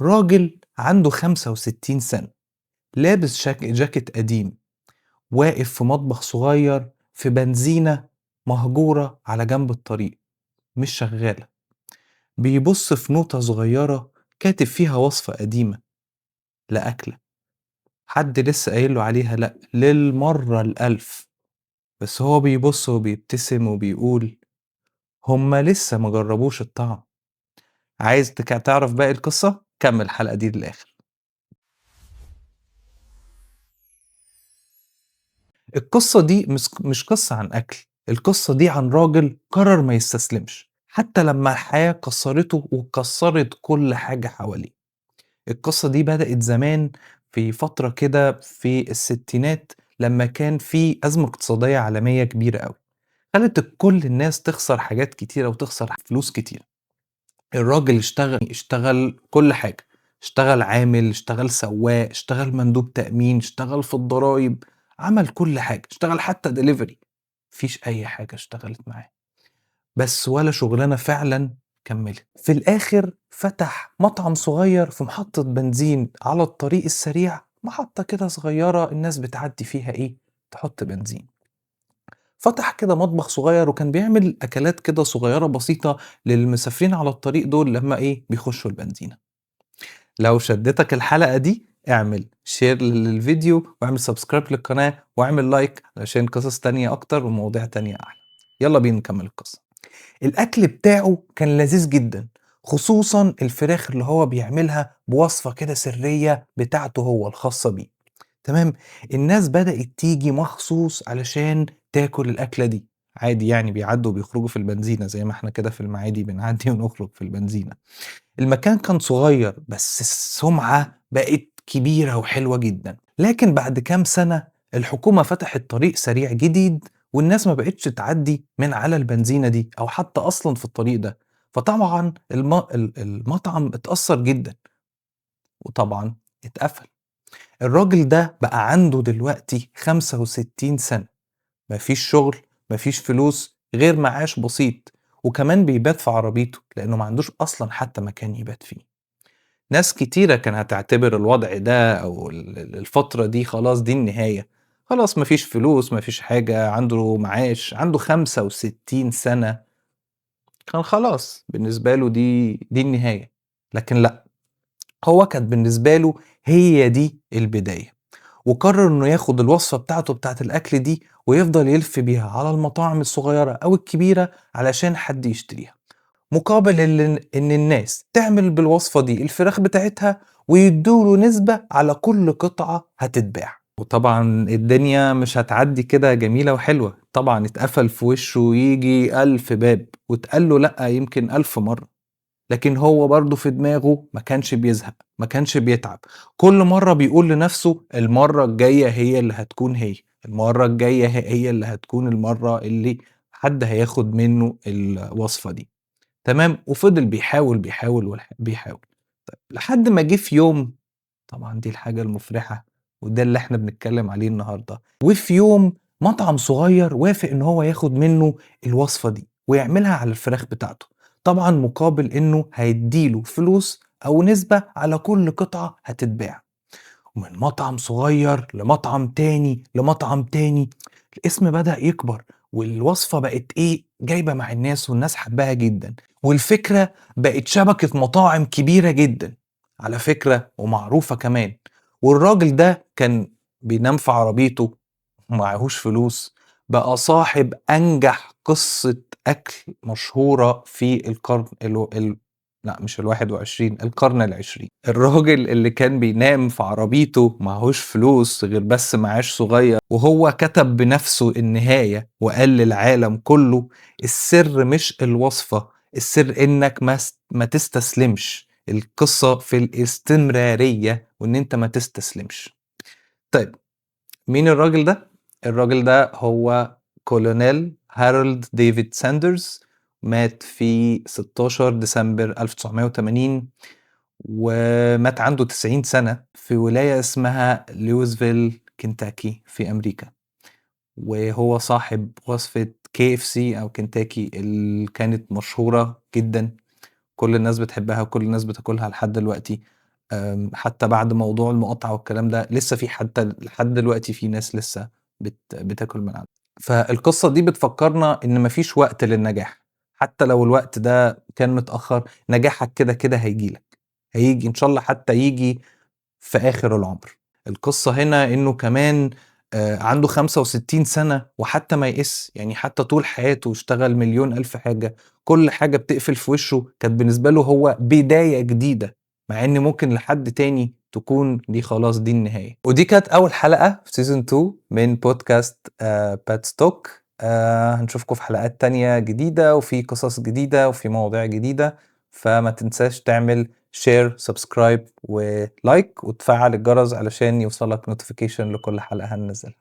راجل عنده 65 سنة، لابس جاكيت قديم، واقف في مطبخ صغير في بنزينة مهجورة على جنب الطريق مش شغالة. بيبص في نوتة صغيرة كاتب فيها وصفة قديمة لأكلة حد لسه قايله عليها لأ للمرة الألف. بس هو بيبص وبيبتسم وبيقول هما لسه مجربوش الطعم. عايز تعرف باقي القصة؟ كمل الحلقة دي للآخر. القصة دي مش قصة عن أكل، القصة دي عن راجل قرر ما يستسلمش حتى لما الحياة كسرته وكسرت كل حاجة حواليه. القصة دي بدأت زمان في فترة كده في الستينات لما كان في أزمة اقتصادية عالمية كبيرة أوي، خلت كل الناس تخسر حاجات كتيرة وتخسر فلوس كتيرة. الراجل اشتغل كل حاجة، اشتغل عامل، اشتغل سواق، اشتغل مندوب تأمين، اشتغل في الضرايب، عمل كل حاجة، اشتغل حتى دليفري. مفيش أي حاجة اشتغلت معاه، بس ولا شغلانة فعلا كملت. في الآخر فتح مطعم صغير في محطة بنزين على الطريق السريع، محطة كده صغيرة الناس بتعدي فيها ايه تحط بنزين. فتح كده مطبخ صغير وكان بيعمل أكلات كده صغيرة بسيطة للمسافرين على الطريق دول لما ايه بيخشوا البنزينة. لو شدتك الحلقة دي اعمل شير للفيديو واعمل سبسكرايب للقناة واعمل لايك علشان قصص تانية أكتر ومواضيع تانية أحلى. يلا بينا نكمل القصة. الأكل بتاعه كان لذيذ جدًا، خصوصًا الفراخ اللي هو بيعملها بوصفة كده سرية بتاعته هو الخاصة بيه، تمام؟ الناس بدأت تيجي مخصوص علشان تاكل الأكلة دي، عادي يعني بيعدّوا وبيخرجوا في البنزينة زي ما إحنا كده في المعادي بنعدّي ونخرج في البنزينة. المكان كان صغير بس السمعة بقت كبيرة وحلوة جدًا، لكن بعد كام سنة الحكومة فتحت طريق سريع جديد والناس ما بقتش تعدّي من على البنزينة دي أو حتى أصلًا في الطريق ده، فطبعًا المطعم اتأثّر جدًا وطبعًا اتقفل. الراجل ده بقى عنده دلوقتي 65 سنة، ما فيش شغل، ما فيش فلوس غير معاش بسيط، وكمان بيبات في عربيته لإنه ما عندوش أصلًا حتى مكان يبات فيه. ناس كتيرة كان هتعتبر الوضع ده أو الفترة دي خلاص دي النهاية، خلاص ما فيش فلوس، ما فيش حاجة، عنده معاش، عنده 65 سنة، كان خلاص بالنسبة له دي النهاية. لكن لأ، هو كانت بالنسبة له هي دي البداية، وقرر إنه ياخد الوصفة بتاعته بتاعة الأكل دي ويفضل يلف بيها على المطاعم الصغيرة أو الكبيرة علشان حد يشتريها. مقابل إن الناس تعمل بالوصفة دي الفراخ بتاعتها ويدّوا له نسبة على كل قطعة هتتباع. وطبعًا الدنيا مش هتعدّي كده جميلة وحلوة، طبعًا اتقفل في وشه ييجي 1000 باب واتقال له لأ يمكن 1000 مرّة، لكن هو برضه في دماغه ما كانش بيزهق، ما كانش بيتعب، كل مرّة بيقول لنفسه المرّة الجاية هي اللي هتكون هي، المرّة الجاية هي اللي هتكون المرّة اللي حد هياخد منّه الوصفة دي. تمام، وفضل بيحاول، بيحاول بيحاول، طيب لحد ما جه في يوم، طبعًا دي الحاجة المفرحة وده اللي إحنا بنتكلم عليه النهارده، وفي يوم مطعم صغير وافق إن هو ياخد منه الوصفة دي ويعملها على الفراخ بتاعته، طبعًا مقابل إنه هيدّي له فلوس أو نسبة على كل قطعة هتتباع. ومن مطعم صغير لمطعم تاني لمطعم تاني الاسم بدأ يكبر والوصفة بقت ايه جايبة مع الناس والناس حباها جدا، والفكرة بقت شبكة مطاعم كبيرة جدا على فكرة ومعروفة كمان. والراجل ده كان بينام في عربيته ومعهوش فلوس، بقى صاحب أنجح قصة أكل مشهورة في القرن لأ مش ال21 القرن ال20. الراجل اللي كان بينام في عربيته معهوش فلوس غير بس معاش صغير، وهو كتب بنفسه النهاية وقال للعالم كله السر مش الوصفة، السر إنك ما تستسلمش، القصة في الاستمرارية وإن أنت ما تستسلمش. طيب مين الراجل ده؟ الراجل ده هو كولونيل هارولد ديفيد ساندرز، مات في 16 ديسمبر 1980 ومات عنده 90 سنة في ولاية اسمها لويسفيل كنتاكي في أمريكا. وهو صاحب وصفة KFC أو كنتاكي اللي كانت مشهورة جدا، كل الناس بتحبها وكل الناس بتاكلها لحد دلوقتي. حتى بعد موضوع المقاطعة والكلام ده لسه في حتى لحد دلوقتي في ناس لسه بتاكل من عنده. فالقصة دي بتفكّرنا إن ما فيش وقت للنجاح، حتى لو الوقت ده كان متأخّر، نجاحك كده هييجي لك، هييجي إن شاء الله حتى ييجي في آخر العمر. القصة هنا إنه كمان عنده 65 سَنة وحتى ما يئسش، يعني حتى طول حياته اشتغل مليون ألف حاجة، كل حاجة بتقفل في وشه كانت بالنسبة له هو بداية جديدة، مع إن ممكن لحد تاني تكون دي خلاص دي النهاية. ودي كانت أول حلقة في season 2 من بودكاست Pets Talk. هنشوفكم في حلقات تانية جديدة وفي قصص جديدة وفي مواضيع جديدة، فما تنساش تعمل share subscribe ولايك وتفعل الجرس علشان يوصلك notification لكل حلقة هننزلها.